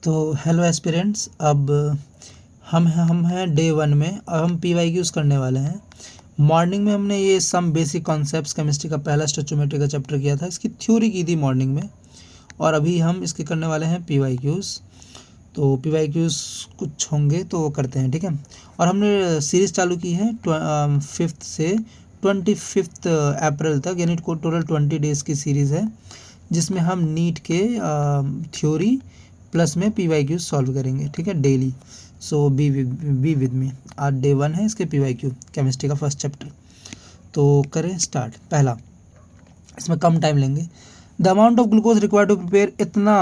तो hello aspirants, अब हम हैं डे 1 में। अब हम PYQs करने वाले हैं। मॉर्निंग में हमने ये सम बेसिक कॉन्सेप्ट्स केमिस्ट्री का पहला स्टोइचियोमेट्री का चैप्टर किया था, इसकी थ्योरी की थी मॉर्निंग में, और अभी हम इसके करने वाले हैं PYQs। तो PYQs कुछ होंगे तो वो करते हैं, ठीक है। और हमने सीरीज़ चालू की है 5th से 25 अप्रैल तक, यानी टोटल 20 डेज़ की सीरीज़ है, जिसमें हम नीट के थ्योरी प्लस में PYQ सॉल्व करेंगे, ठीक है, daily. So be with me. आज डे 1 है इसके PYQ केमिस्ट्री का फर्स्ट चैप्टर। तो करें स्टार्ट। पहला, इसमें कम टाइम लेंगे। The amount of glucose required to prepare, इतना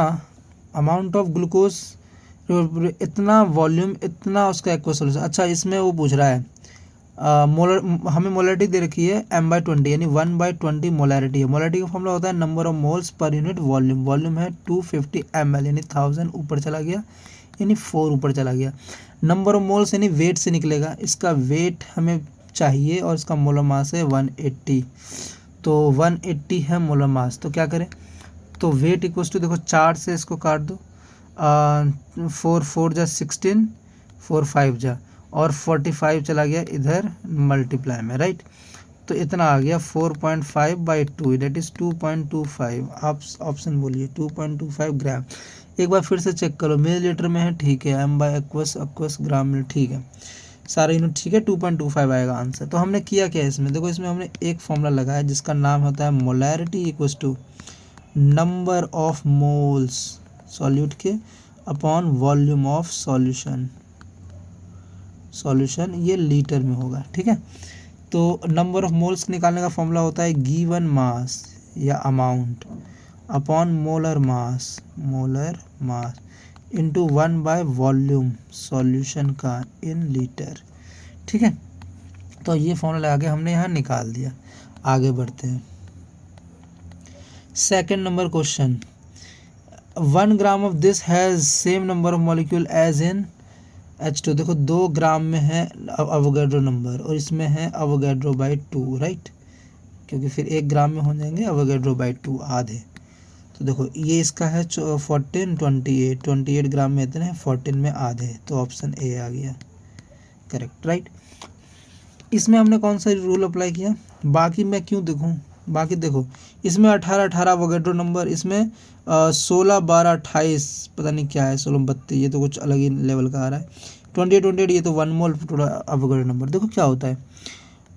अमाउंट ऑफ ग्लूकोज, इतना वॉल्यूम, इतना उसका एक्वा सोल्यूशन। अच्छा, इसमें वो पूछ रहा है मोलर, हमें मोलरिटी दे रखी है m/20, यानी 1/20 मोलरिटी है। मोलरिटी का फॉर्मूला होता है number of moles per unit volume. Volume है 250 ml, यानी 1000 ऊपर चला गया, यानी 4 ऊपर चला गया। नंबर ऑफ मोल्स यानी वेट से निकलेगा, इसका वेट हमें चाहिए, और इसका मोलर मास है 180। तो 180 है मोलर मास। तो क्या करें, तो वेट इक्वल्स टू, देखो 4 से इसको काट दो, 4 4 जा 16, 4 5 जा, और 45 चला गया इधर मल्टीप्लाई में, राइट। तो इतना आ गया 4.5/2, दैट इज़ 2.25। आप ऑप्शन बोलिए 2.25 ग्राम। एक बार फिर से चेक करो, मिलीलीटर में है, ठीक है, m/aqueous ग्राम में, ठीक है, सारा यूनिट ठीक है, 2.25 आएगा आंसर। तो हमने किया क्या इसमें, देखो इसमें हमने एक फॉर्मूला लगाया जिसका नाम होता है molarity equals to number of moles solute के अपॉन वॉल्यूम ऑफ सॉल्यूशन। ये लीटर में होगा, ठीक है। तो नंबर ऑफ मोल्स निकालने का फॉर्मूला होता है गिवन मास या amount upon molar mass into one by volume solution का इन लीटर, ठीक है। तो ये फॉर्मूला लगा के हमने यहाँ निकाल दिया। आगे बढ़ते हैं। Second number question, 1 gram of this has same number of molecule as in H2। देखो 2 ग्राम में है अवोगाड्रो नंबर, और इसमें है अवोगाड्रो बाई 2, राइट, क्योंकि फिर 1 ग्राम में हो जाएंगे अवोगाड्रो बाई 2 आधे। तो देखो ये इसका है 14 28 ग्राम में इतने हैं, 14 में आधे, तो ऑप्शन ए आ गया करेक्ट, राइट। इसमें हमने कौन सा रूल अप्लाई किया, बाकी मैं क्यों देखूँ, बाकी देखो इसमें 18 अवोगाड्रो नंबर, इसमें 16 12 28 पता नहीं क्या है, 16 32, ये तो कुछ अलग ही लेवल का आ रहा है। 28 ये तो 1 मोल अवोगाड्रो नंबर। देखो क्या होता है,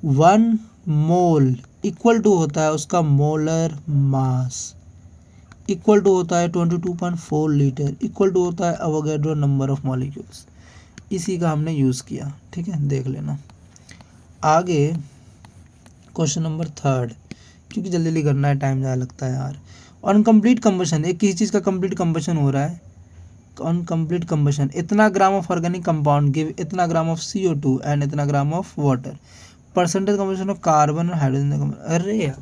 1 मोल इक्वल टू होता है उसका मोलर मास, इक्वल टू होता है 22.4 लीटर, इक्वल टू होता है अवोगाड्रो नंबर ऑफ मॉलिक्यूल्स। इसी का हमने यूज़ किया, ठीक है, देख लेना। आगे क्वेश्चन नंबर 3, क्योंकि जल्दी जल्दी करना है, टाइम ज़्यादा लगता है यार। अनकम्प्लीट कंबशन, एक किसी चीज़ का कंप्लीट कंबशन हो रहा है, अनकम्प्लीट कंबशन, इतना gram of organic compound give इतना ग्राम ऑफ CO2 एंड इतना gram of water. Percentage combustion of carbon और हाइड्रोजन। अरे यार,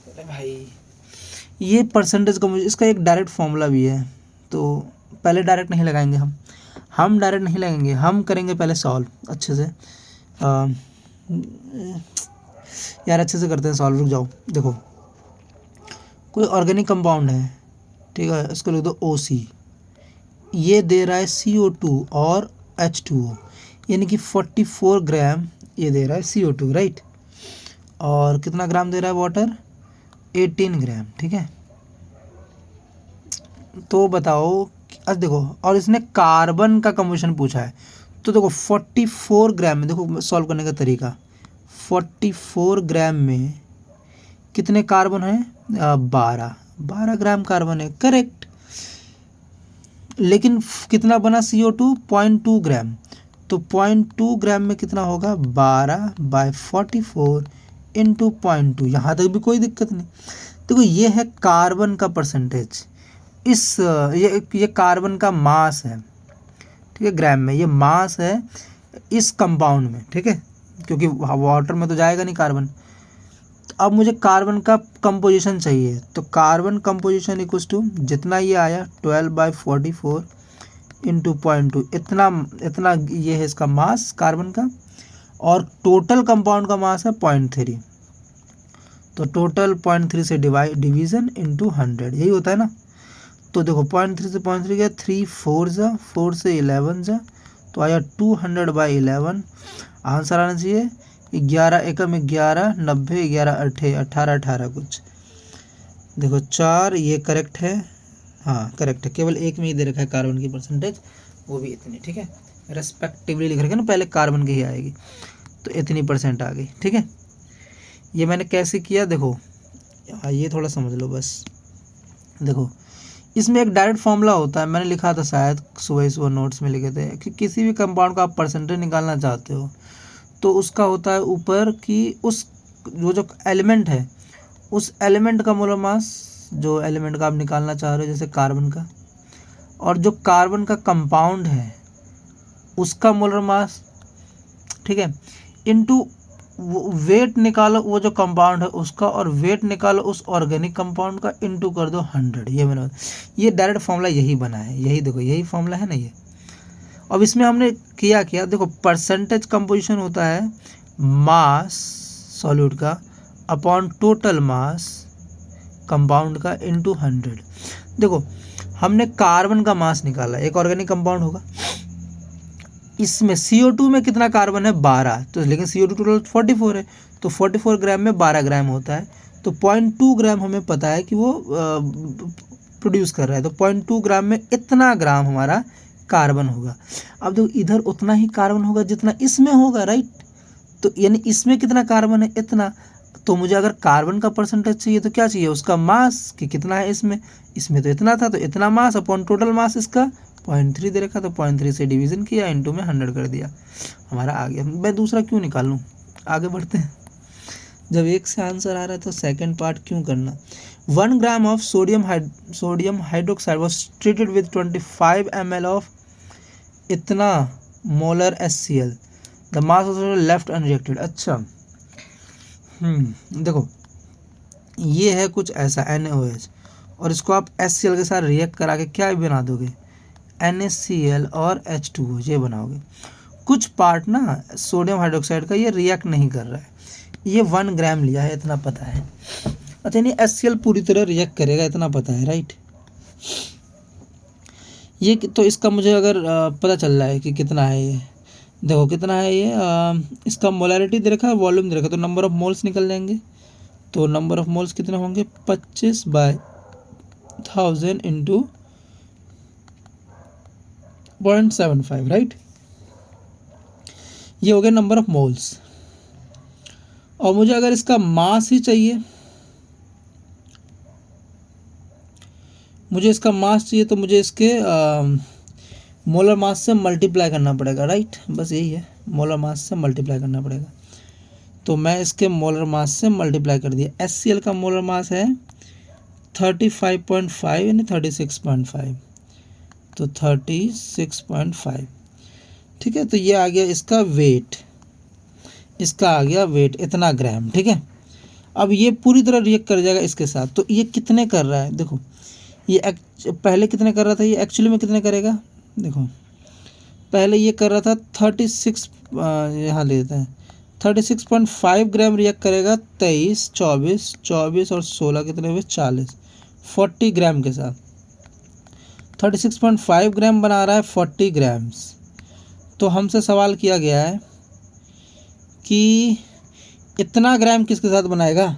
अरे भाई, ये परसेंटेज कंबशन, इसका एक डायरेक्ट फॉर्मूला भी है। तो पहले डायरेक्ट नहीं लगाएंगे हम डायरेक्ट नहीं लगाएंगे, हम करेंगे पहले सॉल्व अच्छे से। यार अच्छे से करते हैं सॉल्व, रुक जाओ। देखो कोई ऑर्गेनिक कंपाउंड है, ठीक है, इसको लिख दो OC, ये दे रहा है CO2 और H2O, यानी कि 44 ग्राम ये दे रहा है CO2, राइट, और कितना ग्राम दे रहा है वाटर, 18 ग्राम, ठीक है। तो बताओ, आज देखो, और इसने कार्बन का कंबशन पूछा है, तो देखो 44 ग्राम में, देखो सॉल्व करने का तरीका, 44 ग्राम में कितने कार्बन है, 12 ग्राम कार्बन है, करेक्ट। लेकिन कितना बना CO2, 0.2 ग्राम, तो 0.2 ग्राम में कितना होगा, 12/44 इंटू 0.2। यहाँ तक भी कोई दिक्कत नहीं। देखो ये है कार्बन का परसेंटेज, ये कार्बन का मास है, ठीक है, ग्राम में, ये मास है इस कंपाउंड में, ठीक है, क्योंकि वाटर में तो जाएगा नहीं कार्बन। अब मुझे कार्बन का कंपोजिशन चाहिए, तो कार्बन कंपोजिशन इक्वल्स टू जितना ये आया 12/44 इंटू 0.2, इतना ये है इसका मास कार्बन का, और टोटल कंपाउंड का मास है 0.3, तो टोटल 0.3 से डिवीजन इंटू 100, यही होता है ना। तो देखो 0.3 से 0.3 गया, 3 4 जा, 4 से 11 जा, तो आया 200/11। आंसर आना चाहिए 11 एकम 11, 90, 11 अठे 18, 18 कुछ। देखो 4, ये करेक्ट है, हाँ करेक्ट है। केवल एक में ही दे रखा है कार्बन की परसेंटेज, वो भी इतनी, ठीक है। रेस्पेक्टिवली लिख रखा है ना, पहले कार्बन की ही आएगी, तो इतनी परसेंट आ गई, ठीक है। ये मैंने कैसे किया देखो, हाँ ये थोड़ा समझ लो बस। देखो इसमें एक डायरेक्ट फॉर्मूला होता है, मैंने लिखा था शायद सुबह नोट्स में लिखे थे कि किसी भी कंपाउंड का आप परसेंटेज निकालना चाहते हो तो उसका होता है ऊपर कि उस जो एलिमेंट है, उस एलिमेंट का मोलर मास, जो एलिमेंट का आप निकालना चाह रहे हो जैसे कार्बन का, और जो कार्बन का कंपाउंड है उसका मोलर मास, ठीक है, इनटू वेट निकालो वो जो कंपाउंड है उसका, और वेट निकालो उस ऑर्गेनिक कंपाउंड का, इनटू कर दो 100। ये मैंने, ये डायरेक्ट फॉर्मूला यही बना है, यही देखो यही फॉर्मूला है ना ये। अब इसमें हमने किया देखो, परसेंटेज कंपोजिशन होता है मास सॉल्यूट का अपॉन टोटल मास कंपाउंड का इनटू 100। देखो हमने कार्बन का मास निकाला, एक ऑर्गेनिक कंपाउंड होगा, इसमें CO2 में कितना कार्बन है 12, तो लेकिन CO2 टोटल 44 है, तो 44 ग्राम में 12 ग्राम होता है, तो 0.2 ग्राम हमें पता है कि वो प्रोड्यूस कर रहा है, तो 0.2 ग्राम में इतना ग्राम हमारा कार्बन होगा। अब देखो इधर उतना ही कार्बन होगा जितना इसमें होगा, राइट, तो यानी इसमें कितना कार्बन है इतना, तो मुझे अगर कार्बन का परसेंटेज चाहिए तो क्या चाहिए, उसका मास कि कितना है इसमें तो इतना था, तो इतना मास अपॉन टोटल मास इसका 0.3 दे रखा, तो 0.3 से डिवीजन किया, इनटू में 100 कर दिया, हमारा आ गया। मैं दूसरा क्यों निकाल लूँ, आगे बढ़ते हैं। जब एक से आंसर आ रहा है तो सेकंड पार्ट क्यों करना। 1 gram of sodium hydroxide was treated with 25 ml of इतना molar HCl, the mass of left unreacted. अच्छा देखो ये है कुछ ऐसा NaOH, और इसको आप HCl के साथ रिएक्ट करा के क्या बना दोगे, NaCl और H2O ये बनाओगे। कुछ पार्ट ना सोडियम हाइड्रोक्साइड का ये रिएक्ट नहीं कर रहा है, ये 1 ग्राम लिया है इतना पता है। अच्छा नहीं HCl पूरी तरह रिएक्ट करेगा इतना पता है, राइट। ये तो इसका मुझे अगर पता चल रहा है कि कितना है ये, देखो कितना है ये, इसका मोलैरिटी दे रखा है, वॉल्यूम दे रखा है, तो नंबर ऑफ मोल्स निकल जाएंगे। तो नंबर ऑफ मोल्स कितने होंगे, 25/1000 इंटू 0.75, राइट। ये हो गया नंबर ऑफ मोल्स। और मुझे अगर इसका मास ही चाहिए, मुझे इसका मास चाहिए, तो मुझे इसके मोलर मास से मल्टीप्लाई करना पड़ेगा, राइट, बस यही है, मोलर मास से मल्टीप्लाई करना पड़ेगा। तो मैं इसके मोलर मास से मल्टीप्लाई कर दिया। HCl का मोलर मास है 35.5 यानी 36.5, तो 36.5, ठीक है। तो ये आ गया इसका वेट, इसका आ गया वेट इतना ग्राम, ठीक है। अब ये पूरी तरह रिएक्ट कर जाएगा इसके साथ, तो ये कितने कर रहा है, देखो ये पहले कितने कर रहा था, ये एक्चुअली में कितने करेगा, देखो पहले ये कर रहा था 36, यहाँ ले लेते हैं 36.5 ग्राम रिएक्ट करेगा, 23, 24 और 16 कितने हुए 40 ग्राम के साथ। 36.5 ग्राम बना रहा है 40 ग्राम्स। तो हमसे सवाल किया गया है कि इतना ग्राम किसके साथ बनाएगा,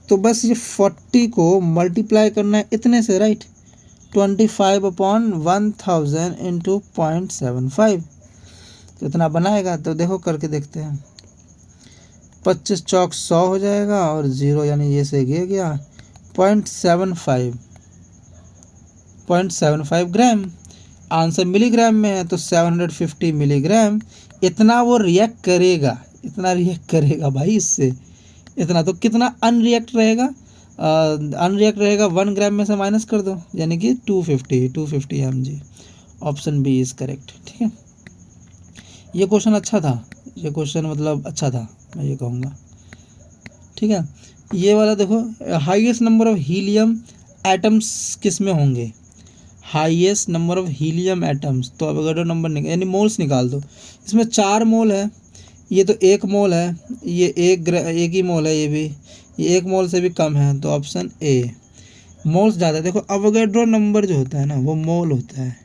तो बस ये 40 को मल्टीप्लाई करना है इतने से, राइट, 25/1000 इंटू 0.75, तो इतना बनाएगा। तो देखो करके देखते हैं, 25 चौक 100 हो जाएगा, और 0 यानी ये से गया 0.75 ग्राम। आंसर मिलीग्राम में है, तो 750 मिलीग्राम इतना वो रिएक्ट करेगा, इतना रिएक्ट करेगा भाई इससे इतना। तो कितना अनरिएक्ट रहेगा, अनरिएक्ट रहेगा 1 ग्राम में से माइनस कर दो, यानी कि 250 mg। Option b is correct, ठीक है। ये क्वेश्चन अच्छा था, ये क्वेश्चन मतलब अच्छा था, मैं ये कहूँगा, ठीक है। ये वाला देखो, highest number of helium atoms किस में होंगे, highest number of helium atoms, तो अवोगाड्रो नंबर निकाल यानी मोल्स निकाल दो। इसमें 4 मोल है, ये तो 1 मोल है, ये एक ही मोल है, ये 1 मोल से भी कम है, तो ऑप्शन ए। मोल्स ज़्यादा है। देखो अवोगाड्रो नंबर जो होता है ना वो मोल होता है,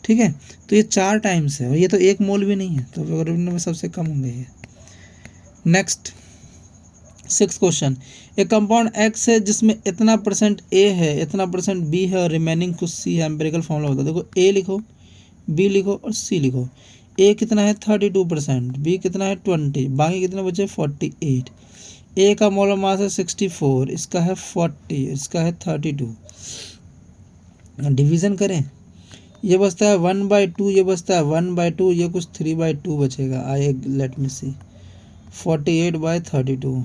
ठीक है। तो ये 4 टाइम्स है और ये तो 1 मोल भी नहीं है, तो अवोगाड्रो नंबर सबसे कम होंगे ये। नेक्स्ट 6 क्वेश्चन, एक कंपाउंड एक्स है जिसमें इतना परसेंट ए है, इतना परसेंट बी है और रिमेनिंग कुछ सी है, एम्पिरिकल फॉर्मूला होता है। देखो ए लिखो, बी लिखो और सी लिखो। ए कितना है 32%, बी कितना है 20, बाकी कितने बचे 48। ए का मोलर मास है 64, इसका है 40, इसका है 32। डिवीज़न करें, ये बचता है 1/2, ये बचता है 1/2, ये कुछ 3/2 बचेगा। आई लेट मी सी, 48/32,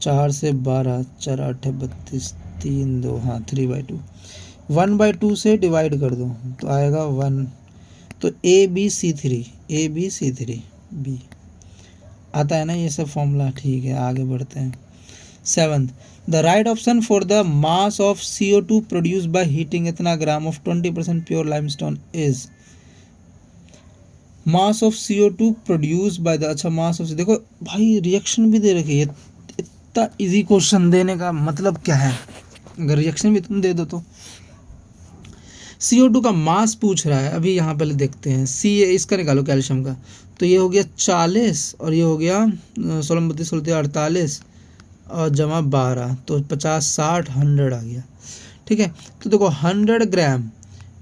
4 से 12, 4 8 32, 3 2, हाँ 3/2। 1/2 से डिवाइड कर दो तो आएगा 1, तो ABC3, ABC3 बी आता है ना ये सब फॉर्मूला, ठीक है। आगे बढ़ते हैं। 7th, the right option for the mass of CO2 produce by heating इतना gram of 20% pure limestone is. Mass of CO2 produce by the, अच्छा मास ऑफ, देखो भाई रिएक्शन भी दे रखी है। इतना इजी क्वेश्चन देने का मतलब क्या है, अगर रिएक्शन भी तुम दे दो तो। CO2 का मास पूछ रहा है, अभी यहाँ पहले देखते हैं। सी इसका निकालो कैल्शियम का, तो ये हो गया 40 और ये हो गया 16 32 16 48 और जमा 12, तो 50 60 100 आ गया, ठीक है। तो देखो 100 ग्राम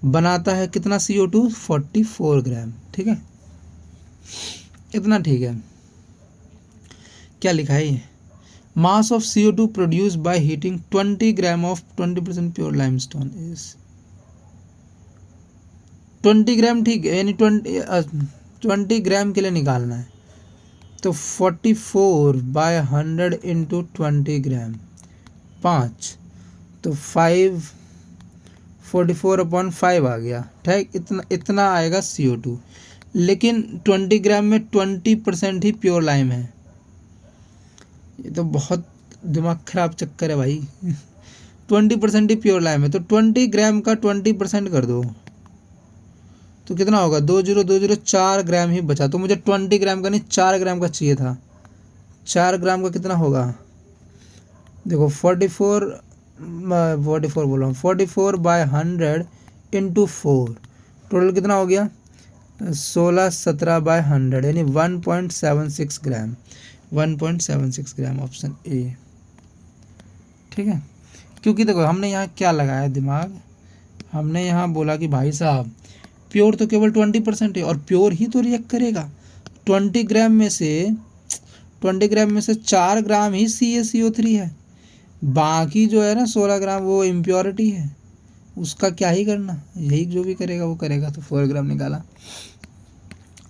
बनाता है कितना CO2, 44 ग्राम, ठीक है। इतना ठीक है। क्या लिखा है ये, मास of CO2 produce by heating 20 gram of 20% pure limestone is 20 ग्राम, ठीक है। यानी 20 ग्राम के लिए निकालना है, तो 44/100 इंटू 20 ग्राम 5, तो 5 44/5 आ गया, ठीक। इतना आएगा CO2, लेकिन 20 ग्राम में 20% ही प्योर लाइम है। ये तो बहुत दिमाग खराब चक्कर है भाई। 20% ही प्योर लाइम है, तो 20 ग्राम का 20% कर दो तो कितना होगा, 2020 4 ग्राम ही बचा। तो मुझे 20 ग्राम का नहीं 4 ग्राम का चाहिए था। 4 ग्राम का कितना होगा, देखो 44 बोल रहा हूँ, 44/100 इंटू 4, टोटल कितना हो गया 16 17/100 यानी 1.76 ग्राम, 1.76 ग्राम, ऑप्शन ए, ठीक है। क्योंकि देखो हमने यहाँ क्या लगाया दिमाग, हमने यहाँ बोला कि भाई साहब प्योर तो केवल 20% है और प्योर ही तो रिएक्ट करेगा। 20 ग्राम में से 4 ग्राम ही CaCO3 है, बाकी जो है ना 16 ग्राम वो इम्प्योरिटी है, उसका क्या ही करना, यही जो भी करेगा वो करेगा। तो 4 ग्राम निकाला।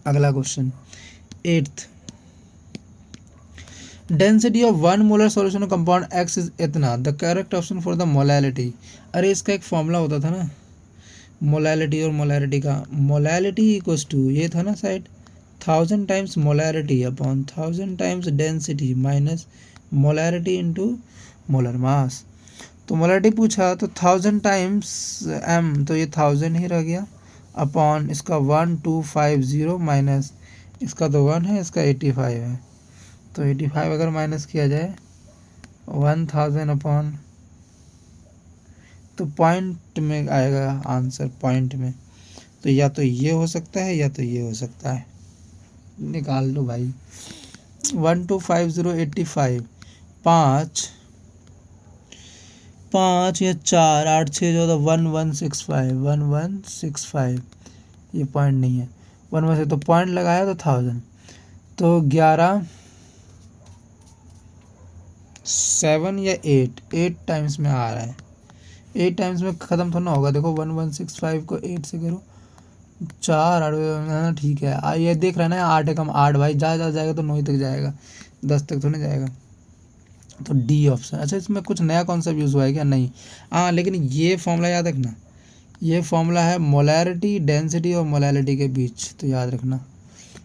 अगला question 8th, density of 1 molar solution of compound X is इतना, the correct option for the molality. अरे इसका एक फॉर्मूला होता था ना मोलैलिटी और मोलैरिटी का, मोलैलिटी इक्वल्स टू ये था ना side 1000 times molarity upon 1000 times density minus molarity into molar mass. तो मोलैरिटी पूछा तो 1000 टाइम्स m, तो ये 1000 ही रह गया, अपॉन इसका 1250 माइनस इसका तो 1 है, इसका 85 है, तो 85 अगर माइनस किया जाए 1000 अपॉन, तो पॉइंट में आएगा आंसर, पॉइंट में। तो या तो ये हो सकता है या तो ये हो सकता है, निकाल लो भाई। 1250 85 5 या 4 8 6 14 1165 ये पॉइंट नहीं है, 1 से तो पॉइंट लगाया तो 1000, तो 11 7 या 8 टाइम्स में आ रहा है, 8 टाइम्स में ख़त्म थोड़ा ना होगा। देखो 1165 को 8 से करो 4 8, ठीक है। ये देख रहा है ना 8 कम 8 भाई, जा जाएगा तो 9 तक जाएगा, 10 तक तो नहीं जाएगा। तो डी ऑप्शन। अच्छा इसमें कुछ नया कॉन्सेप्ट यूज़ हुआ है क्या, नहीं। हाँ लेकिन ये फॉर्मूला याद रखना, ये फॉर्मूला है मोलैरिटी डेंसिटी और मोलैलिटी के बीच, तो याद रखना,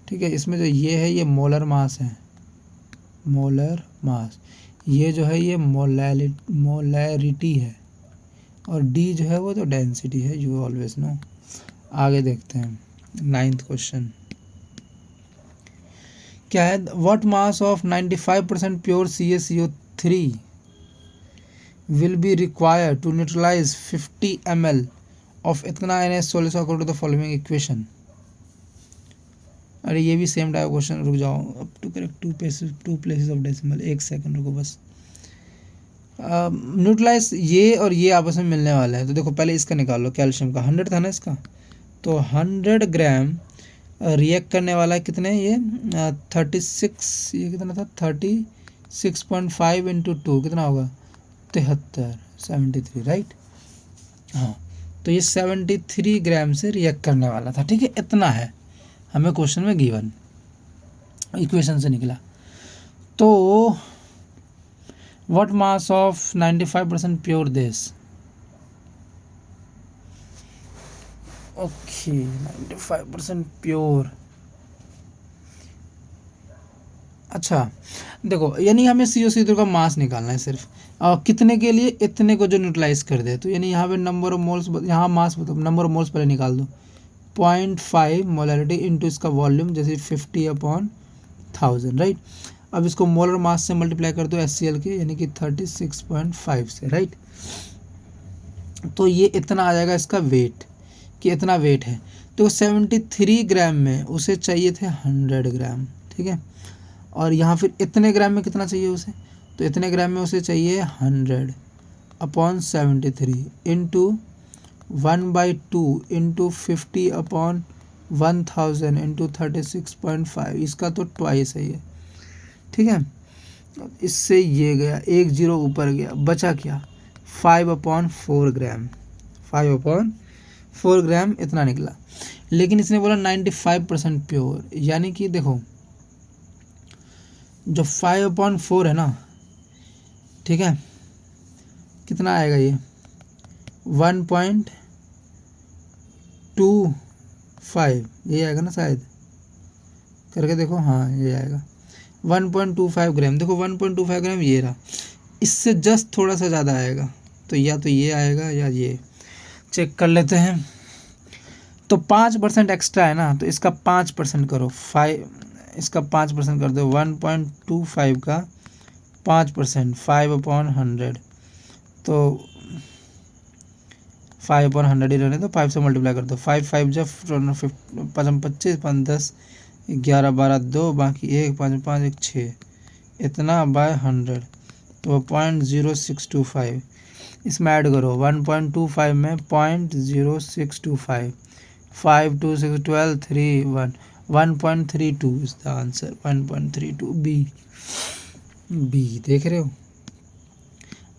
ठीक है। इसमें जो ये है ये मोलर मास है, मोलर मास, ये जो है ये मोलैरिटी है, और डी जो है वो तो डेंसिटी है, यू ऑलवेज नो। आगे देखते हैं 9th क्वेश्चन क्या है, what mass of 95% pure CaCO3 will be required to neutralize 50 ml of इतना NaS solution according to the following equation। अरे ये भी सेम टाइप क्वेश्चन, रुक जाओ, अब to correct two places of decimal, एक सेकंड रुको बस। न्यूट्रलाइज ये और ये आपस में मिलने वाला है, तो देखो पहले इसका निकाल लो, कैल्शियम का 100 था ना इसका, तो 100 ग्राम रिएक्ट करने वाला है कितने, ये 36, ये कितना था 36.5 इंटू 2 कितना होगा 73 राइट। हाँ तो ये 73 ग्राम से रिएक्ट करने वाला था, ठीक है, इतना है हमें क्वेश्चन में गिवन, इक्वेशन से निकला। तो what mass of 95% pure this, okay 95% pure. अच्छा देखो, यानी हमें CO2 का मास निकालना है सिर्फ, कितने के लिए, इतने को जो न्यूट्रलाइज कर दे, तो यानी यहाँ पे नंबर ऑफ मोल्स, यहाँ मास बताओ, नंबर ऑफ मोल्स पहले निकाल दो, 0.5 मोलरिटी इंटू इसका वॉल्यूम, जैसे 50/1000 राइट। अब इसको मोलर मास से मल्टीप्लाई कर दो HCl के, यानी कि 36.5 से राइट। तो ये इतना आ जाएगा इसका वेट, कि इतना वेट है। तो 73 ग्राम में उसे चाहिए थे 100 ग्राम, ठीक है, और यहाँ फिर इतने ग्राम में कितना चाहिए उसे, तो इतने ग्राम में उसे चाहिए 100/73 इंटू 1/2 इंटू 50/1000 इंटू 36.5, इसका तो ट्वाइस है ये, ठीक है। इससे ये गया, एक जीरो ऊपर गया, बचा क्या 5/4 ग्राम, 5/4 ग्राम इतना निकला। लेकिन इसने बोला 95% प्योर, यानी कि देखो जो 5/4 है ना, ठीक है, कितना आएगा ये 1.25, ये आएगा ना शायद, करके देखो, हाँ ये आएगा 1.25 ग्राम। देखो 1.25 ग्राम ये रहा, इससे जस्ट थोड़ा सा ज़्यादा आएगा, तो या तो ये आएगा या ये, चेक कर लेते हैं। तो 5% एक्स्ट्रा है ना, तो इसका 5% करो, 5, इसका 5% कर दो, 1.25 का 5%, 5/100, तो 5/100 ही रहने दो, 5 से मल्टीप्लाई कर दो, 5 जब 25, 5 10 11 12 2, बाकी 1 5 5 1 6, इतना बाय 100, तो 0.0625, इसमें ऐड करो 1.25 में 0.0625, 5 2 6 12 3 1, 1.32 इज द आंसर, 1.32 बी। देख रहे हो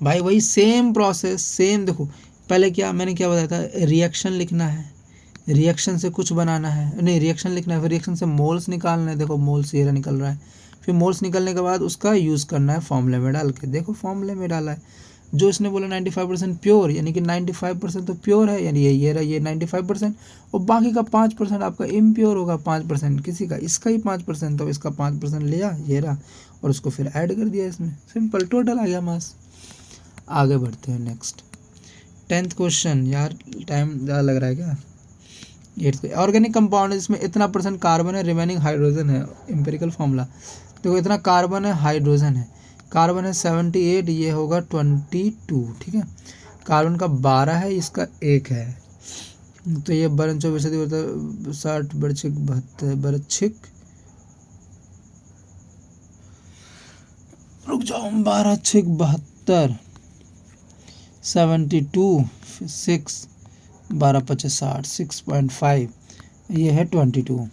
भाई, वही सेम प्रोसेस, सेम। देखो पहले क्या मैंने क्या बताया था, रिएक्शन लिखना है, रिएक्शन से कुछ बनाना है, नहीं रिएक्शन लिखना है, फिर रिएक्शन से मोल्स निकालना है, देखो मोल्स ये निकल रहा है, फिर मोल्स निकलने के बाद उसका यूज़ करना है फॉर्मूले में डाल के, देखो फॉर्मूले में डाला है। जो इसने बोला 95% प्योर, यानी कि 95% तो प्योर है, यानी ये रहा, ये 95%, और बाकी का 5% आपका इम्प्योर होगा, 5% किसी का, इसका ही 5%, तो इसका 5% लिया, ये रहा, और उसको फिर ऐड कर दिया इसमें, सिंपल, टोटल आ गया मास। आगे बढ़ते हैं नेक्स्ट 10th क्वेश्चन। यार टाइम ज़्यादा लग रहा है क्या। 8th ऑर्गेनिक कंपाउंड है जिसमें इतना % कार्बन है, रिमेनिंग हाइड्रोजन है, एम्पिरिकल फॉर्मूला। देखो इतना कार्बन है, हाइड्रोजन है, कार्बन है 78, ये होगा 22, ठीक है, कार्बन का 12 है, इसका 1 है, तो ये 24 60 बरछिक 72 बरछिक, रुक जाओ 12 6 72, 72 6 12 25 60, 6.5, ये है 22,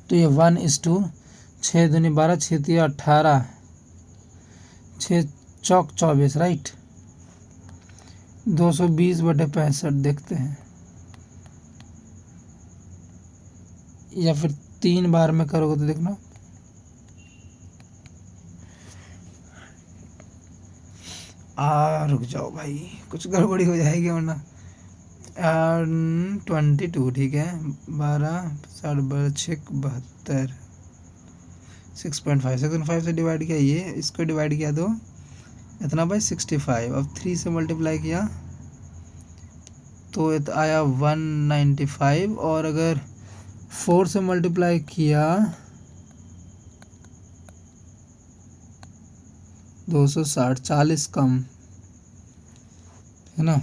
तो ये 1:6, 6 दूनी 12, 6 3 18, 6 चौक 24 राइट, 220/65 देखते हैं, या फिर 3 बार में करोगे तो देखना, रुक जाओ भाई, कुछ गड़बड़ी हो जाएगी वरना। 22 ठीक है, 12 60 बरछिक 72, 6.5 से डिवाइड किया, ये इसको डिवाइड किया तो इतना बाई 65, अब 3 से मल्टीप्लाई किया तो ये आया 195, और अगर 4 से मल्टीप्लाई किया 260, 40 कम है ना।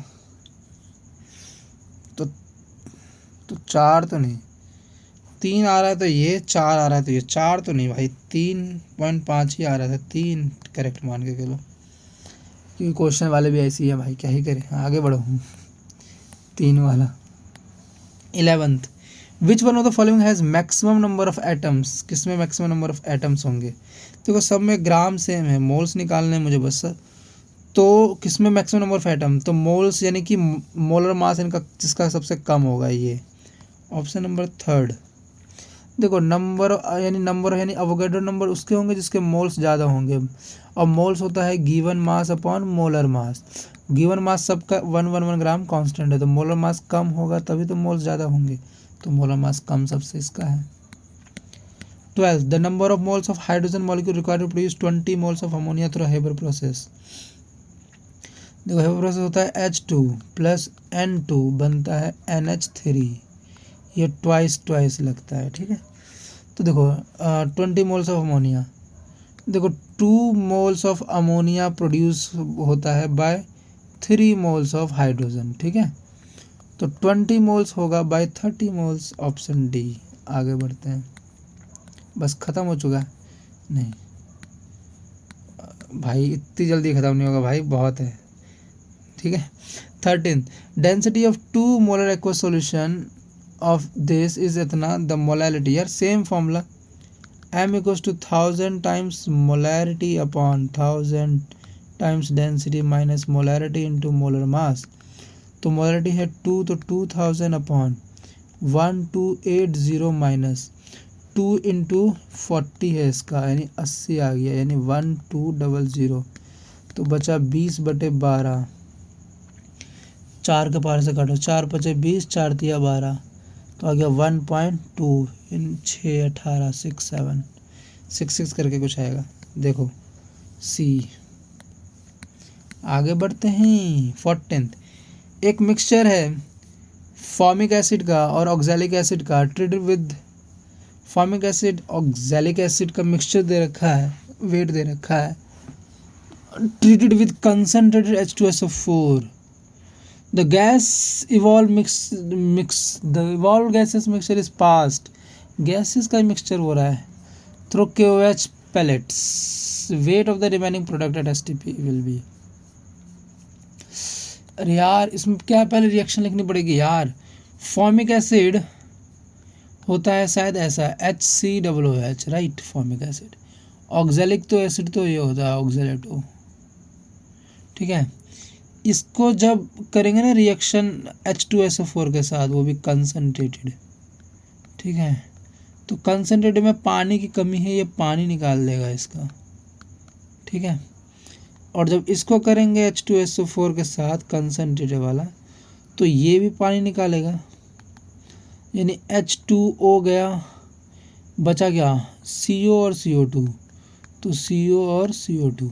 तो 4 तो नहीं, 3 आ रहा है तो ये, 4 आ रहा है तो ये, 4 तो नहीं भाई, 3.5 ही आ रहा था, 3 करेक्ट मान के चलो, क्योंकि क्वेश्चन वाले भी ऐसी है भाई, क्या ही करें, आगे बढ़ो। 3 वाला 11th, which one of the following has maximum number of atoms, किसमें मैक्सिमम नंबर ऑफ एटम्स होंगे। देखो सब में ग्राम सेम है, मोल्स निकालने हैं मुझे बस, तो किसमें मैक्सिमम नंबर ऑफ एटम, तो मोल्स यानी कि मोलर मास इनका जिसका सबसे कम होगा, ये ऑप्शन नंबर 3। देखो नंबर यानी अवोगाड्रो नंबर उसके होंगे जिसके मोल्स ज़्यादा होंगे, और मोल्स होता है गिवन मास अपॉन मोलर मास। गिवन मास सबका 111 ग्राम कांस्टेंट है, तो मोलर मास कम होगा तभी तो मोल्स ज़्यादा होंगे, तो मोलर मास कम सबसे इसका है। 12, the number of moles of hydrogen molecule required to produce 20 moles of ammonia through Haber process. देखो हेबर प्रोसेस होता है H2 प्लस N2 बनता है NH3, ये ट्वाइस लगता है, ठीक है। तो देखो 20 मोल्स ऑफ अमोनिया, देखो 2 मोल्स ऑफ अमोनिया प्रोड्यूस होता है बाय 3 मोल्स ऑफ हाइड्रोजन, ठीक है। तो 20 मोल्स होगा बाय 30 मोल्स, ऑप्शन डी। आगे बढ़ते हैं, बस ख़त्म हो चुका है, नहीं भाई इतनी जल्दी ख़त्म नहीं होगा भाई, बहुत है, ठीक है। 13, density of 2 molar aqua solution of this is इतना, द मोलैलिटी, यार same formula, m equals to 1000 times molarity upon 1000 times density minus molarity into molar mass. तो मोलैरिटी है 2, तो 2000 अपॉन 1280 माइनस 2 इंटू 40 है इसका, यानी 80 आ गया, यानी 1200, तो बचा 20/12, 4 के पार से काटो, 4 पचे 20, 4 तिया 12, तो आ गया 1.2 इन 6 18 6 करके कुछ आएगा, देखो सी। आगे बढ़ते हैं 14th, एक मिक्सचर है फॉर्मिक एसिड का और ऑक्सैलिक एसिड का, treated with formic acid oxalic acid का मिक्सचर दे रखा है, वेट दे रखा है, treated with concentrated H2SO4, the gas evolved the evolved gases mixture is passed, gases का मिक्सचर हो रहा है, through KOH pellets, weight of the remaining product at STP will be। अरे यार इसमें क्या पहले रिएक्शन लिखनी पड़ेगी यार, फॉर्मिक एसिड होता है शायद ऐसा HCOOH, right, formic acid, oxalic तो एसिड तो ये होता है ऑक्सैलेटो, ठीक है। इसको जब करेंगे ना रिएक्शन H2SO4 के साथ, वो भी कंसनट्रेटेड, ठीक है, तो कंसनट्रेटेड में पानी की कमी है, ये पानी निकाल देगा इसका, ठीक है। और जब इसको करेंगे H2SO4 के साथ कंसनट्रेटेड वाला, तो ये भी पानी निकालेगा, यानी H2O गया, बचा क्या CO और CO2, तो CO और CO2,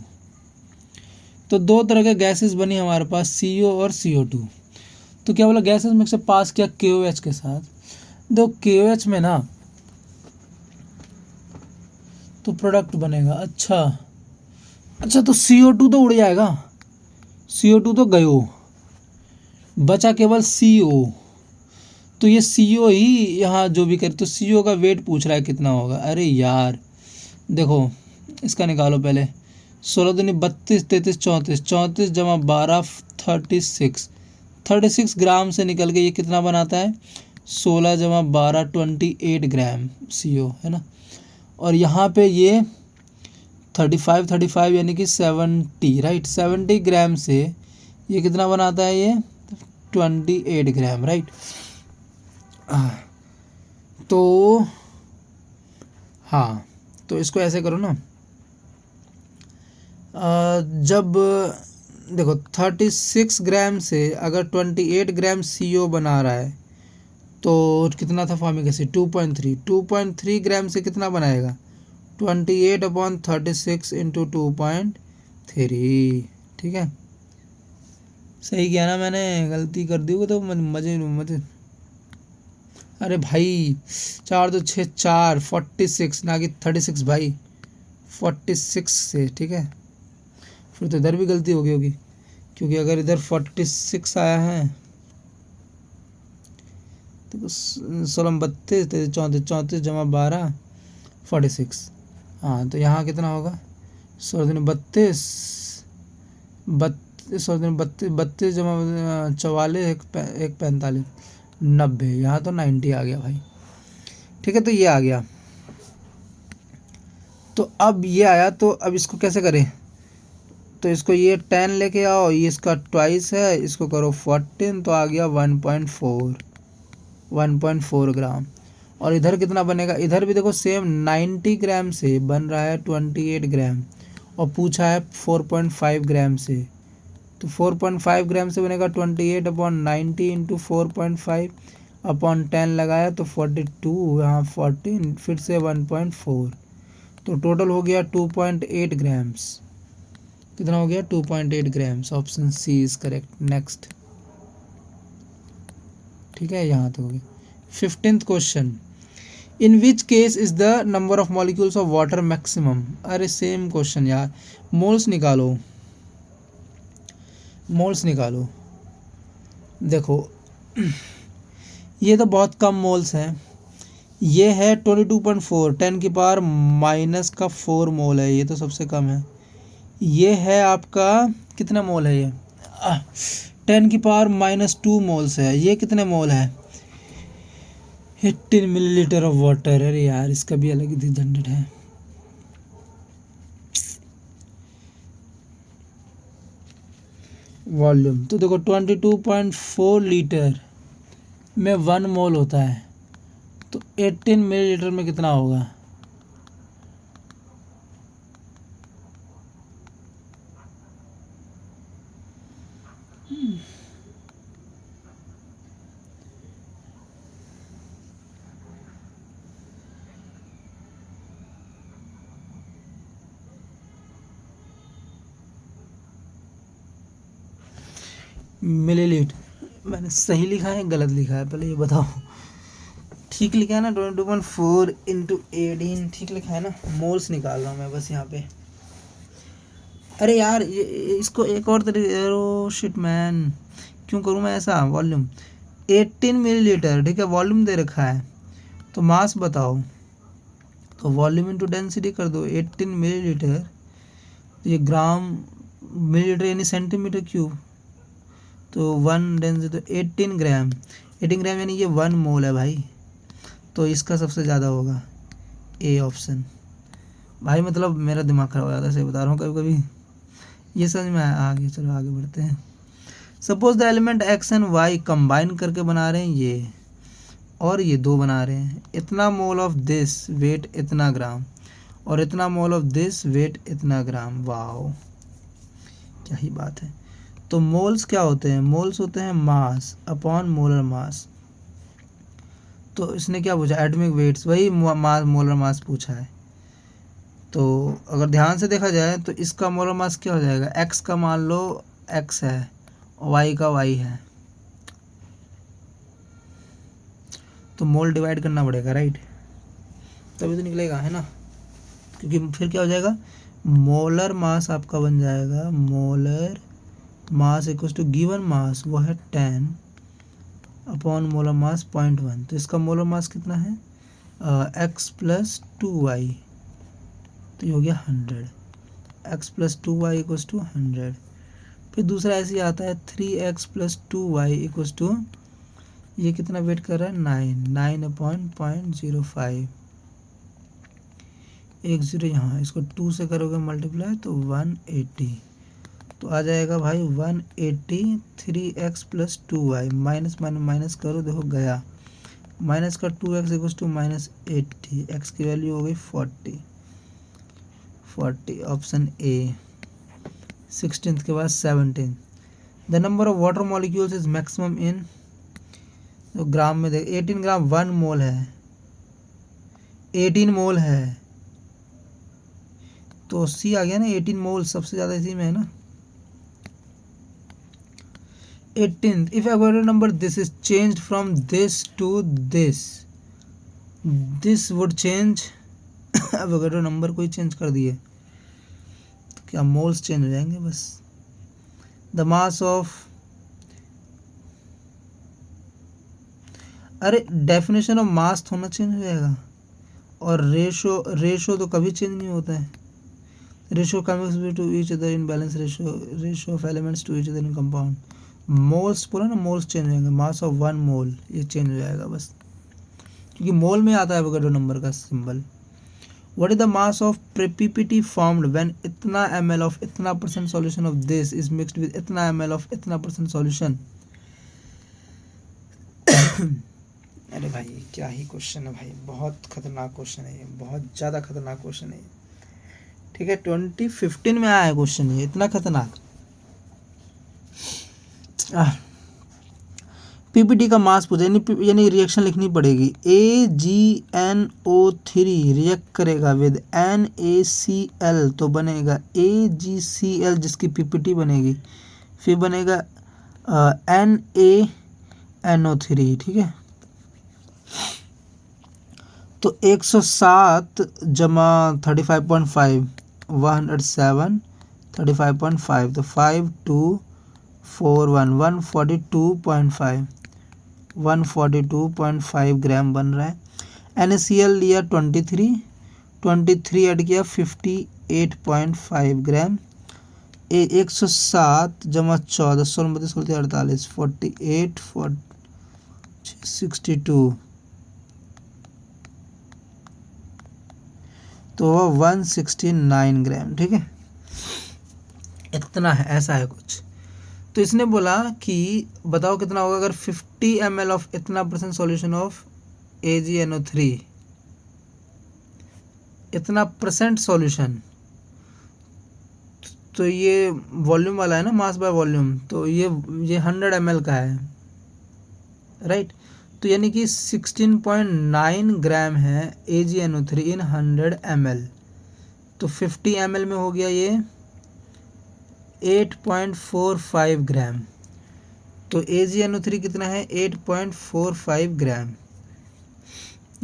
तो 2 तरह के गैसेस बनी हमारे पास, CO और CO2। तो क्या बोला, गैसेस मिक्सर पास किया KOH के साथ, दो KOH में ना तो प्रोडक्ट बनेगा, अच्छा तो CO2 तो उड़ जाएगा, CO2 तो गयो, बचा केवल CO, तो ये CO ही यहाँ जो भी करे, तो CO का वेट पूछ रहा है कितना होगा। अरे यार देखो इसका निकालो पहले, 16 दूनी 32, 33, 34, 34 जमा 12 36 ग्राम से निकल के ये कितना बनाता है, 16 जमा 12 28 ग्राम CO, है ना। और यहाँ पे ये 35 यानी कि 70, राइट, 70 ग्राम से ये कितना बनाता है, ये 28 ग्राम, राइट। तो हाँ, तो इसको ऐसे करो ना, जब देखो 36 ग्राम से अगर 28 ग्राम CO बना रहा है, तो कितना था फॉर्मिक एसिड 2.3 ग्राम से कितना बनाएगा 28/36 इंटू 2.3, ठीक है। सही किया ना, मैंने गलती कर दी होगी तो मजे। अरे भाई 4 2 6 4 46 ना कि 36 भाई, 46 से, ठीक है। फिर तो इधर भी गलती हो गई होगी, क्योंकि अगर इधर 46 आया है तो 16 32 34 34 जमा 12 46। हाँ तो यहाँ कितना होगा 16 32 32 जमा 44 एक 45 90। यहाँ तो 90 आ गया भाई। ठीक है तो ये आ गया। तो अब ये आया तो अब इसको कैसे करें, तो इसको ये 10 लेके आओ, ये इसका ट्वाइस है, इसको करो 14 तो आ गया 1.4 ग्राम। और इधर कितना बनेगा, इधर भी देखो सेम 90 ग्राम से बन रहा है 28 ग्राम और पूछा है 4.5 ग्राम से। तो 4.5 ग्राम से बनेगा 28/90 इंटू 4.5/10 लगाया तो 42, यहाँ 14 फिर से 1.4 तो टोटल हो गया 2.8 ग्राम्स। कितना हो गया 2.8 grams. Option c is correct. Next. ठीक है यहाँ तो हो गया। 15th question, in which case is the number of molecules of water maximum. अरे सेम क्वेश्चन यार, मोल्स निकालो, मोल्स निकालो। देखो ये तो बहुत कम मोल्स हैं, ये है 22.4 10 की पावर -4 मोल है, ये तो सबसे कम है। ये है आपका कितना मोल है, ये 10 की पावर -2 मोल्स है। ये कितने मोल है 18 मिलीलीटर ऑफ वाटर। अरे यार इसका भी अलग ही झंझट है। वॉल्यूम तो देखो 22.4 लीटर में 1 मोल होता है, तो 18 मिलीलीटर में कितना होगा। मिलीलीटर मैंने सही लिखा है गलत लिखा है, पहले ये बताओ। ठीक लिखा है ना 22.4 इंटू 18 ठीक लिखा है ना। मोल्स निकाल रहा हूँ मैं बस यहाँ पे। अरे यार इसको एक और तरीके, शिट मैन क्यों करूँ मैं ऐसा। वॉल्यूम 18 मिलीलीटर, ठीक है वॉल्यूम दे रखा है, तो मास बताओ। तो वॉल्यूम इंटू डेंसिटी कर दो। 18 मिलीलीटर तो ये ग्राम, मिलीलीटर यानी सेंटीमीटर क्यूब, तो 1 डेंसिटी तो 18 ग्राम। 18 ग्राम यानी ये 1 मोल है भाई, तो इसका सबसे ज़्यादा होगा ए ऑप्शन। भाई मतलब मेरा दिमाग खराब हो जाता है, सही बता रहा हूँ कभी कभी। ये समझ में आ गया। चलो आगे बढ़ते हैं। Suppose the element x and y combine करके बना रहे हैं ये, और ये दो बना रहे हैं। इतना मोल ऑफ दिस वेट इतना ग्राम, और इतना मोल ऑफ दिस वेट इतना ग्राम। वाओ क्या ही बात है। तो मोल्स क्या होते हैं, मोल्स होते हैं मास अपॉन मोलर मास। तो इसने क्या पूछा, एटॉमिक वेट्स, वही मास मोलर मास पूछा है। तो अगर ध्यान से देखा जाए तो इसका मोलर मास क्या हो जाएगा, एक्स का मान लो एक्स है और वाई का वाई है, तो मोल डिवाइड करना पड़ेगा राइट, तभी तो निकलेगा है ना। क्योंकि फिर क्या हो जाएगा, मोलर मास आपका बन जाएगा, molar mass equals to given mass वो है 10 अपॉन मोलर मास 0.1। तो इसका मोलर मास कितना है x प्लस 2y, तो ये हो गया 100। x plus 2y equals to 100। फिर दूसरा ऐसे ही आता है 3x plus 2y equals to, ये कितना वेट कर रहा है 9 अपॉन 0.05। एक जीरो यहाँ, इसको 2 से करोगे मल्टीप्लाई तो 180, तो आ जाएगा भाई 180 3x plus 2y minus minus minus करो, देखो गया माइनस का 2x इक्वल्स टू -80, x की वैल्यू हो गई 40। Option A. 16th के बाद 17, the number of water molecules is maximum in, तो ग्राम में देख 18 ग्राम 1 मोल है, 18 मोल है, तो सी आ गया ना, 18 मोल सबसे ज़्यादा इसी में है ना। 18th, if equator number this is changed from this to this would change। अब equator नंबर कोई चेंज कर दिए तो क्या मोल्स चेंज हो जाएंगे बस। द मास ऑफ, अरे डेफिनेशन ऑफ मास थोड़ा चेंज हो जाएगा, और रेशो तो कभी चेंज नहीं होता है। Ratio comes to each other in balance ratio of elements to each other in compound. Moles पूरा ना, मोल्स चेंज हो जाएंगे, मास ऑफ 1 मोल ये चेंज हो जाएगा बस, क्योंकि मोल में आता है एवोगाड्रो नंबर का symbol. What is the mass of PPT formed when इतना ml of इतना % solution of this is mixed with इतना ml of इतना % solution? अरे भाई क्या ही क्वेश्चन है भाई, बहुत खतरनाक क्वेश्चन है ये, बहुत ज़्यादा खतरनाक क्वेश्चन है ये। ठीक है, 2015 में आया है क्वेश्चन ये, इतना खतरनाक। पीपीटी का मास पूछा, यानी रिएक्शन लिखनी पड़ेगी। AgNO3 रिएक्ट करेगा विद NaCl तो बनेगा AgCl जिसकी पीपीटी बनेगी, फिर बनेगा NaNO3। ठीक है, तो 107 जमा 35.5 107 35.5 तो 5241 142.5 ग्राम बन रहा है। NaCl लिया 23 ऐड किया 58.5 ग्राम। 107 जमा 14 16 32 48 48 62 तो 169 ग्राम। ठीक है, इतना है, ऐसा है कुछ। तो इसने बोला कि बताओ कितना होगा अगर 50 ml ऑफ इतना % सॉल्यूशन ऑफ AgNO3 इतना % सॉल्यूशन, तो ये वॉल्यूम वाला है ना, मास बाय वॉल्यूम, तो ये 100 ml का है, राइट। तो यानी कि 16.9 ग्राम है AgNO3 इन 100 ml, तो 50 ml में हो गया ये 8.45 ग्राम। तो AgNO3 कितना है 8.45 ग्राम।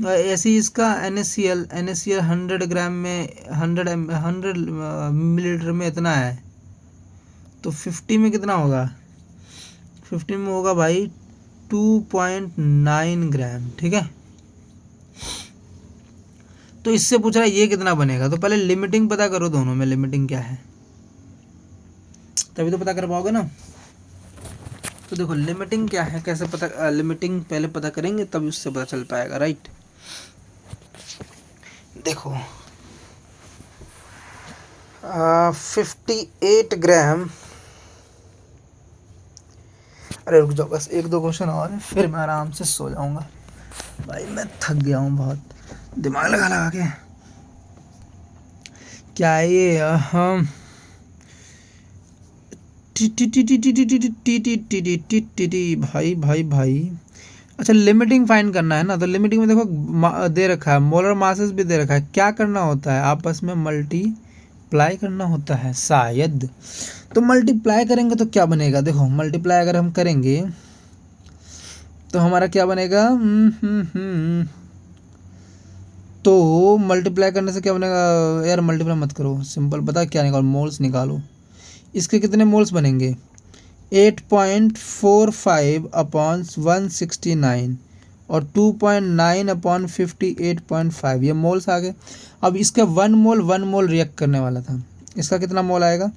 ऐसे ही इसका NaCl 100 ग्राम में 100 मिलीलीटर में इतना है, तो 50 में कितना होगा, 50 में होगा भाई 2.9 ग्राम। ठीक है, तो इससे पूछ रहा है ये कितना बनेगा, तो पहले लिमिटिंग पता करो दोनों में, लिमिटिंग क्या है तभी तो पता कर पाओगे ना। तो देखो लिमिटिंग क्या है, कैसे पता, लिमिटिंग पहले पता करेंगे तभी उससे पता चल पाएगा, राइट। देखो 58 ग्राम, अरे रुक जाओ बस 1-2 क्वेश्चन और है फिर मैं आराम से सो जाऊंगा भाई, मैं थक गया हूँ बहुत, दिमाग लगा के। क्या है ये, हम भाई अच्छा लिमिटिंग फाइंड करना है ना, तो लिमिटिंग में देखो दे रखा है, मोलर मासेस भी दे रखा है, क्या करना होता है आपस में मल्टीप्लाई करना होता है शायद। तो मल्टीप्लाई करेंगे तो क्या बनेगा, देखो मल्टीप्लाई अगर हम करेंगे तो हमारा क्या बनेगा, तो मल्टीप्लाई करने से क्या बनेगा यार, मल्टीप्लाई मत करो, सिंपल पता क्या निकालो, मोल्स निकालो। इसके कितने मोल्स बनेंगे 8.45 अपॉन 169 और 2.9 अपॉन 58.5 ये मोल्स आ गए। अब इसका 1 मोल रिएक्ट करने वाला था, इसका कितना मोल आएगा,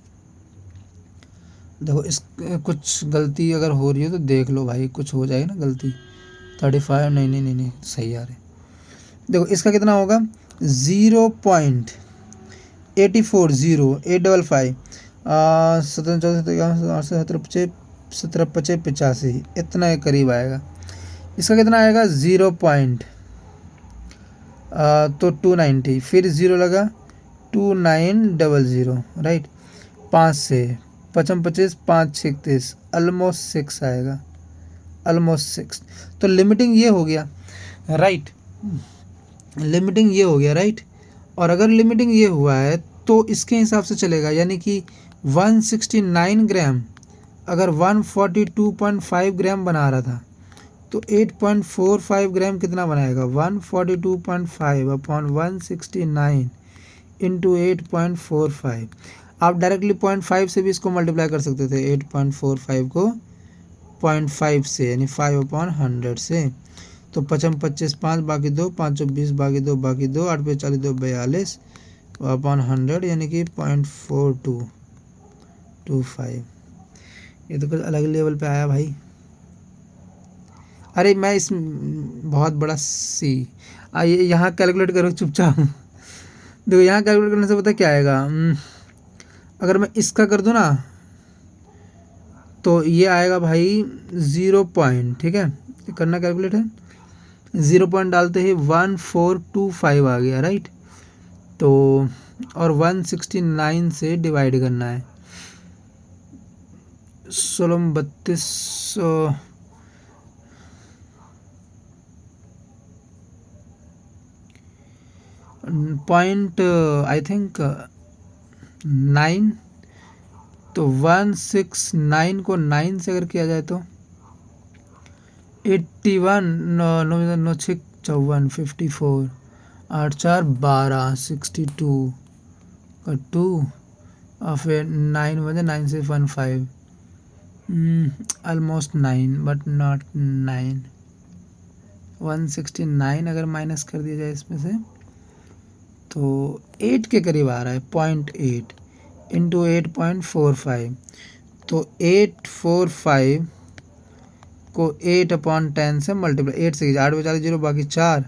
देखो इस कुछ गलती अगर हो रही है तो देख लो भाई, कुछ हो जाएगी ना गलती। 35 नहीं सही आ रहे। देखो इसका कितना होगा 0.840 85 इतना करीब आएगा। इसका कितना आएगा 0 पॉइंट तो 290, फिर 0 लगा 2900, राइट। 5 से 55 5 36 ऑलमोस्ट 6 आएगा, ऑलमोस्ट 6। तो लिमिटिंग ये हो गया, राइट, लिमिटिंग ये हो गया, राइट। और अगर लिमिटिंग ये हुआ है तो इसके हिसाब से चलेगा, यानी कि 169 ग्राम अगर 142.5 ग्राम बना रहा था तो 8.45 ग्राम कितना बनाएगा 142.5 अपॉन 169 इंटू 8.45। आप डायरेक्टली 0.5 से भी इसको मल्टीप्लाई कर सकते थे, 8.45 को 0.5 से, यानी 5/100 से। तो 55 25 5 बाकी 2, 5 20 बाकी 2 बाकी 2, 8 पे 40 2 42 अपॉन 100, यानी कि 0.4225। ये तो कुछ अलग लेवल पे आया भाई। अरे मैं इस बहुत बड़ा सी आइए यहाँ कैलकुलेट करो चुपचाप। देखो यहाँ कैलकुलेट करने से पता क्या आएगा, अगर मैं इसका कर दूँ ना तो ये आएगा भाई 0 पॉइंट, ठीक है, ये करना कैलकुलेट है, 0 पॉइंट डालते ही 1425 आ गया, राइट। तो और 169 से डिवाइड करना है, 16 32 पॉइंट आई थिंक 9। तो 169 को 9 से अगर किया जाए तो 81 9 6 54 54 8 4 12 62 का 2 और फिर 9 बजे 9 से 15 ऑलमोस्ट 9 बट नॉट 9। 169 अगर माइनस कर दिया जाए इसमें से तो 8 के करीब आ रहा है, 0.8 इंटू 8.45। तो 845 को 8/10 से मल्टीप्लाई, 8 से 8 बचा 0 बाकी 4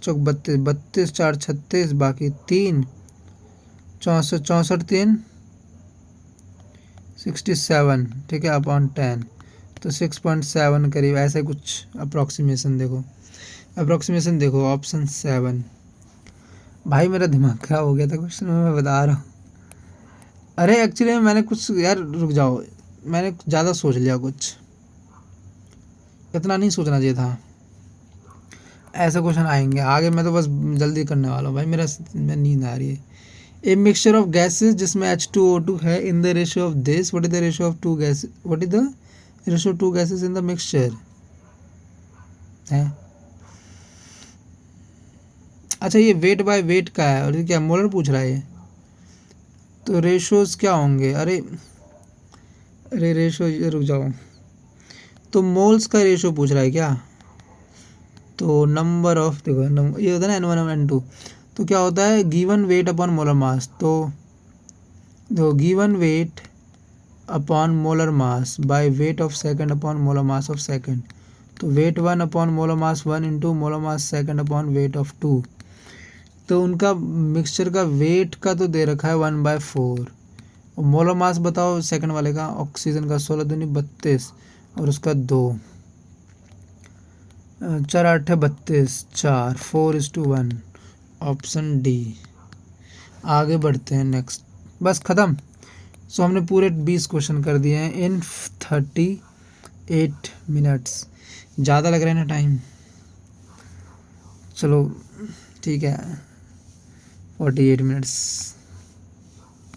चौक 32 32 4 36 बाकी 3 64 64 3 67, ठीक है, अपॉन 10। तो 6.7 करीब ऐसा कुछ अप्रोक्सीमेशन देखो ऑप्शन 7। भाई मेरा दिमाग खराब हो गया था क्वेश्चन में, मैं बता रहा हूँ। अरे एक्चुअली मैंने कुछ यार रुक जाओ, मैंने ज़्यादा सोच लिया, कुछ इतना नहीं सोचना चाहिए था। ऐसे क्वेश्चन आएंगे आगे, मैं तो बस जल्दी करने वाला हूँ भाई, मैं नींद आ रही है। ए मिक्सचर ऑफ गैसेस जिसमें H2O2 है, in the ratio of this, what is the ratio of two gases, what is the ratio of two gases in the mixture है। अच्छा ये वेट बाय वेट का है, और ये क्या मोलर पूछ रहा है ये, तो रेशियोज क्या होंगे। अरे रेशियो रुक जाओ, तो मोल्स का रेशियो पूछ रहा है क्या। तो नंबर ऑफ देखो ये होता है ना N1 N2, तो क्या होता है given weight upon molar mass. तो देखो given weight upon molar mass by weight of second upon molar mass of second. तो weight 1 upon molar mass 1 into molar mass second upon weight of 2। तो उनका mixture का wait का तो दे रखा है 1/4, और मोलर मास बताओ सेकंड वाले का, ऑक्सीजन का 16 दूनी 32 और उसका 2, 4 8 32 4 4:1, ऑप्शन डी। आगे बढ़ते हैं नेक्स्ट, बस ख़त्म। सो हमने पूरे 20 क्वेश्चन कर दिए हैं इन 38 मिनट्स। ज़्यादा लग रहा है ना टाइम, चलो ठीक है 48 मिनट्स।